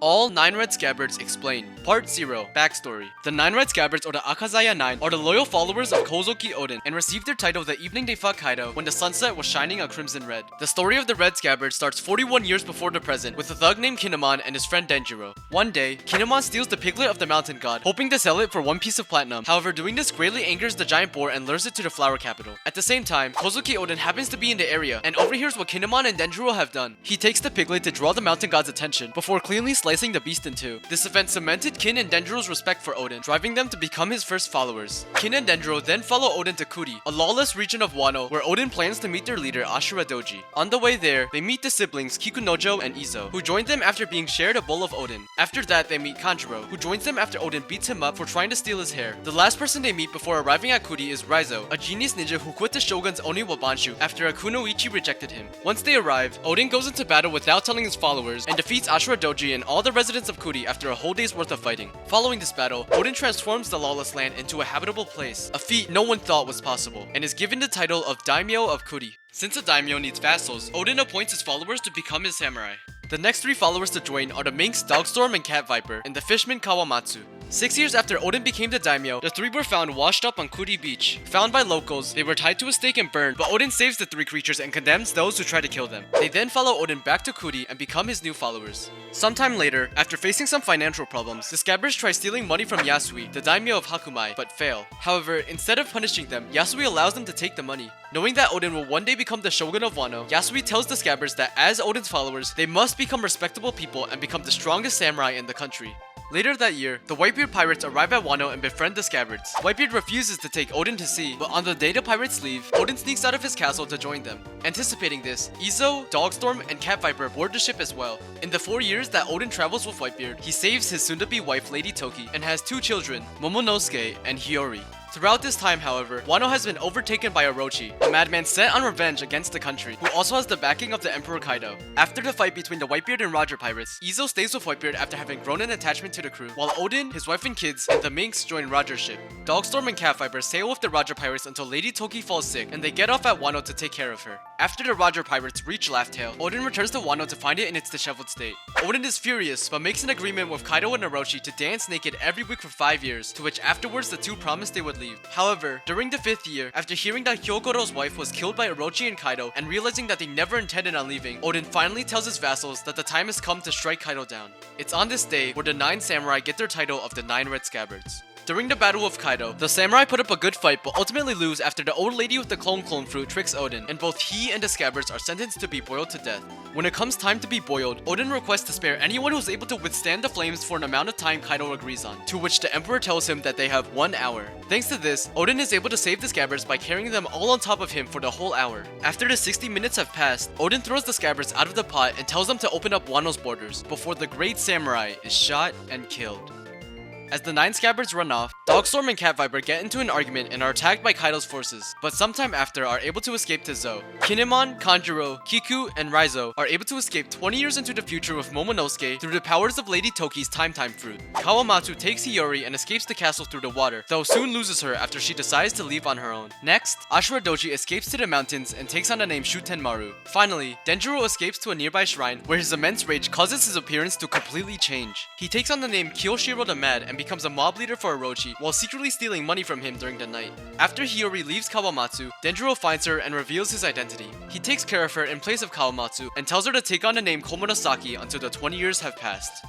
All 9 Red Scabbards Explained. Part 0. Backstory. The 9 Red Scabbards, or the Akazaya 9, are the loyal followers of Kozuki Oden and received their title the evening they fought Kaido when the sunset was shining a crimson red. The story of the Red Scabbards starts 41 years before the present with a thug named Kinemon and his friend Denjiro. One day, Kinemon steals the piglet of the mountain god, hoping to sell it for 1 piece of platinum. However, doing this greatly angers the giant boar and lures it to the flower capital. At the same time, Kozuki Oden happens to be in the area and overhears what Kinemon and Denjiro have done. He takes the piglet to draw the mountain god's attention before cleanly slicing the beast in two. This event cemented Kin and Denjiro's respect for Oden, driving them to become his first followers. Kin and Denjiro then follow Oden to Kuri, a lawless region of Wano, where Oden plans to meet their leader Ashura Doji. On the way there, they meet the siblings Kikunojo and Izo, who joined them after being shared a bowl of Oden. After that, they meet Kanjuro, who joins them after Oden beats him up for trying to steal his hair. The last person they meet before arriving at Kuri is Raizo, a genius ninja who quit the shogun's Oni Wabanshu after a kunoichi rejected him. Once they arrive, Oden goes into battle without telling his followers and defeats Ashura Doji and all the residents of Kuri after a whole day's worth of fighting. Following this battle, Oden transforms the lawless land into a habitable place, a feat no one thought was possible, and is given the title of Daimyo of Kuri. Since a daimyo needs vassals, Oden appoints his followers to become his samurai. The next 3 followers to join are the minks Dogstorm and Cat Viper, and the fishman Kawamatsu. 6 years after Oden became the daimyo, the 3 were found washed up on Kuri Beach. Found by locals, they were tied to a stake and burned, but Oden saves the 3 creatures and condemns those who try to kill them. They then follow Oden back to Kuri and become his new followers. Sometime later, after facing some financial problems, the Scabbards try stealing money from Yasui, the daimyo of Hakumai, but fail. However, instead of punishing them, Yasui allows them to take the money. Knowing that Oden will one day become the shogun of Wano, Yasui tells the Scabbards that as Oden's followers, they must become respectable people and become the strongest samurai in the country. Later that year, the Whitebeard pirates arrive at Wano and befriend the Scabbards. Whitebeard refuses to take Oden to sea, but on the day the pirates leave, Oden sneaks out of his castle to join them. Anticipating this, Izo, Dogstorm, and Cat Viper board the ship as well. In the 4 years that Oden travels with Whitebeard, he saves his soon-to-be wife Lady Toki and has 2 children, Momonosuke and Hiyori. Throughout this time, however, Wano has been overtaken by Orochi, a madman set on revenge against the country, who also has the backing of the Emperor Kaido. After the fight between the Whitebeard and Roger pirates, Izo stays with Whitebeard after having grown an attachment to the crew, while Oden, his wife and kids, and the minks join Roger's ship. Dogstorm and Cat Viper sail with the Roger pirates until Lady Toki falls sick, and they get off at Wano to take care of her. After the Roger pirates reach Laugh Tale, Oden returns to Wano to find it in its disheveled state. Oden is furious, but makes an agreement with Kaido and Orochi to dance naked every week for 5 years, to which afterwards the 2 promised they would leave. However, during the 5th year, after hearing that Hyogoro's wife was killed by Orochi and Kaido, and realizing that they never intended on leaving, Oden finally tells his vassals that the time has come to strike Kaido down. It's on this day where the 9 samurai get their title of the 9 Red Scabbards. During the Battle of Kaido, the samurai put up a good fight but ultimately lose after the old lady with the clone fruit tricks Oden, and both he and the Scabbards are sentenced to be boiled to death. When it comes time to be boiled, Oden requests to spare anyone who's able to withstand the flames for an amount of time Kaido agrees on, to which the Emperor tells him that they have 1 hour. Thanks to this, Oden is able to save the Scabbards by carrying them all on top of him for the whole hour. After the 60 minutes have passed, Oden throws the Scabbards out of the pot and tells them to open up Wano's borders, before the great samurai is shot and killed. As the 9 Scabbards run off, Dogstorm and Cat Viper get into an argument and are attacked by Kaido's forces, but sometime after are able to escape to Zou. Kinemon, Kanjuro, Kiku, and Raizo are able to escape 20 years into the future with Momonosuke through the powers of Lady Toki's Time Fruit. Kawamatsu takes Hiyori and escapes the castle through the water, though soon loses her after she decides to leave on her own. Next, Ashura Doji escapes to the mountains and takes on the name Shutenmaru. Finally, Denjiro escapes to a nearby shrine where his immense rage causes his appearance to completely change. He takes on the name Kyoshiro the Mad and becomes a mob leader for Orochi while secretly stealing money from him during the night. After Hiyori leaves Kawamatsu, Denjiro finds her and reveals his identity. He takes care of her in place of Kawamatsu and tells her to take on the name Komurasaki until the 20 years have passed.